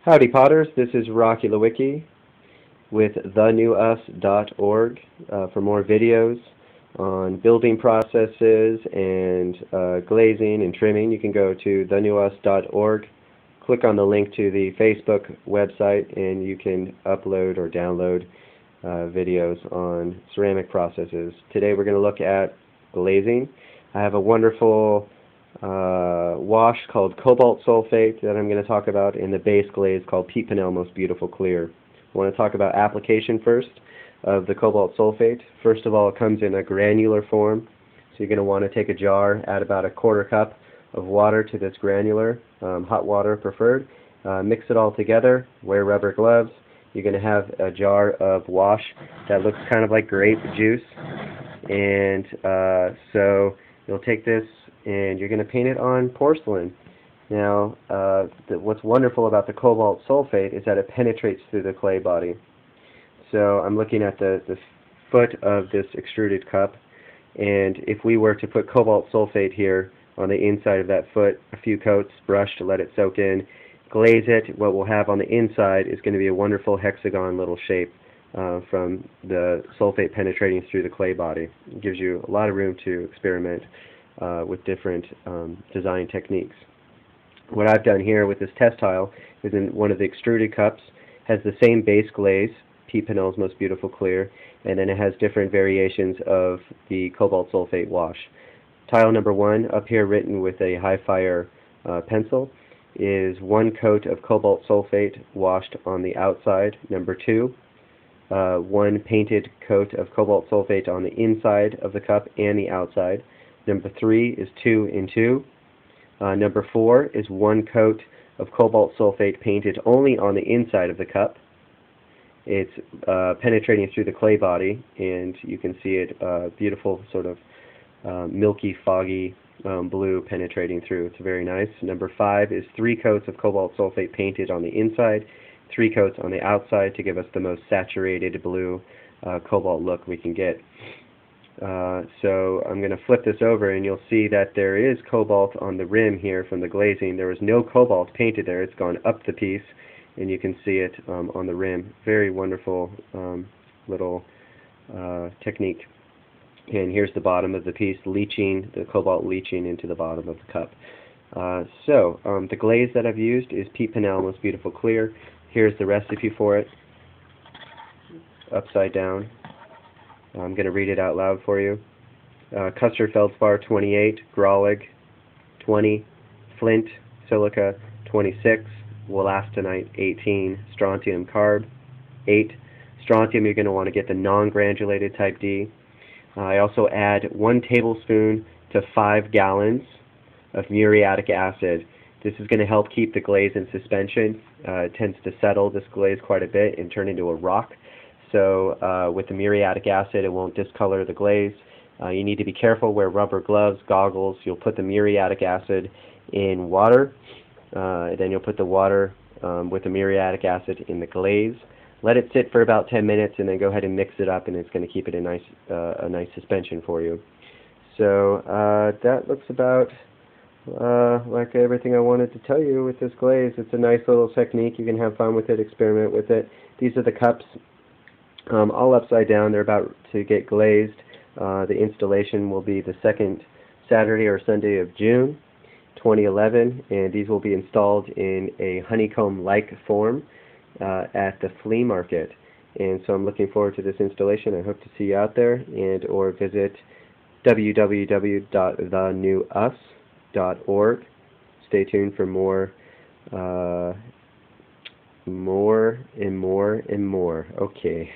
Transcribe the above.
Howdy Potters, this is Rocky Lewycky with thenewus.org. For more videos on building processes and glazing and trimming, you can go to thenewus.org, click on the link to the Facebook website, and you can upload or download videos on ceramic processes. Today we're going to look at glazing. I have a wonderful wash called Cobalt Sulfate that I'm going to talk about, in the base glaze called Pinnell Most Beautiful Clear. I want to talk about application first of the Cobalt Sulfate. First of all, it comes in a granular form, so you're going to want to take a jar, add about a quarter cup of water to this granular, hot water preferred, mix it all together, wear rubber gloves. You're going to have a jar of wash that looks kind of like grape juice, and so you'll take this and you're going to paint it on porcelain. Now, what's wonderful about the Cobalt Sulfate is that it penetrates through the clay body. So I'm looking at the foot of this extruded cup, and if we were to put Cobalt Sulfate here on the inside of that foot, a few coats, brush to let it soak in, glaze it, what we'll have on the inside is going to be a wonderful hexagon little shape from the sulfate penetrating through the clay body. It gives you a lot of room to experiment with different design techniques. What I've done here with this test tile is, in one of the extruded cups, has the same base glaze, Pinnell's Most Beautiful Clear, and then it has different variations of the Cobalt Sulfate wash. Tile number 1, up here written with a high fire pencil, is 1 coat of Cobalt Sulfate washed on the outside. Number 2, 1 painted coat of Cobalt Sulfate on the inside of the cup and the outside. Number 3 is 2 and 2. Number 4 is 1 coat of Cobalt Sulfate painted only on the inside of the cup. It's penetrating through the clay body, and you can see it, beautiful sort of milky, foggy blue penetrating through. It's very nice. Number 5 is 3 coats of Cobalt Sulfate painted on the inside, 3 coats on the outside to give us the most saturated blue cobalt look we can get. So I'm going to flip this over, and you'll see that there is cobalt on the rim here from the glazing. There was no cobalt painted there. It's gone up the piece, and you can see it on the rim. Very wonderful little technique. And here's the bottom of the piece, leaching, the cobalt leaching into the bottom of the cup. The glaze that I've used is Pinnell Most Beautiful Clear. Here's the recipe for it, upside down. I'm going to read it out loud for you. Custard feldspar 28, Graulig 20, flint, silica 26, wollastonite 18, strontium carb 8. Strontium, you're going to want to get the non-granulated type D. I also add 1 tablespoon to 5 gallons of muriatic acid. This is going to help keep the glaze in suspension. It tends to settle this glaze quite a bit and turn into a rock. So with the muriatic acid, it won't discolor the glaze. You need to be careful, wear rubber gloves, goggles. You'll put the muriatic acid in water. Then you'll put the water with the muriatic acid in the glaze. Let it sit for about 10 minutes, and then go ahead and mix it up, and it's going to keep it a nice suspension for you. So that looks about like everything I wanted to tell you with this glaze. It's a nice little technique. You can have fun with it, experiment with it. These are the cups, all upside down. They're about to get glazed. The installation will be the 2nd Saturday or Sunday of June 2011, and these will be installed in a honeycomb-like form at the flea market. And so I'm looking forward to this installation. I hope to see you out there, and or visit www.thenewus.org. Stay tuned for more and more and more. Okay.